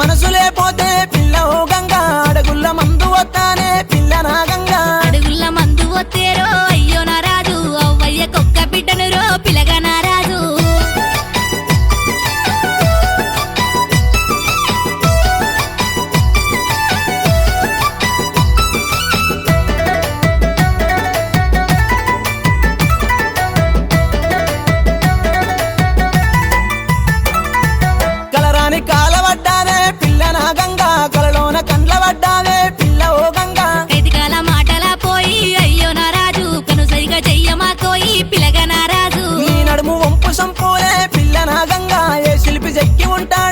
మనసులే పోతే పిల్ల ఓ గంగా అడుగుల్ల మందు వస్తానే పిల్ల నా గంగా అడుగుల్ల మందు వత్తేరో అయ్యో నా రాజు అవ్వయ్య కొక్క బిడ్డను రో పిలగా నా రాజు కలరాని కాలవడ్డానే పిల్ల నా గంగా కలలోన కండ్ల పడ్డానే పిల్ల ఓ గంగా ఎదిగాల మాటల పోయి అయ్యో నా రాజు కనుసైగా చెయ్యమా కోయి పిలగా నా రాజు నీ నడుము వంపు సంపూలే పిల్ల నా గంగా ఏ శిల్పి చెక్కి ఉంటాడు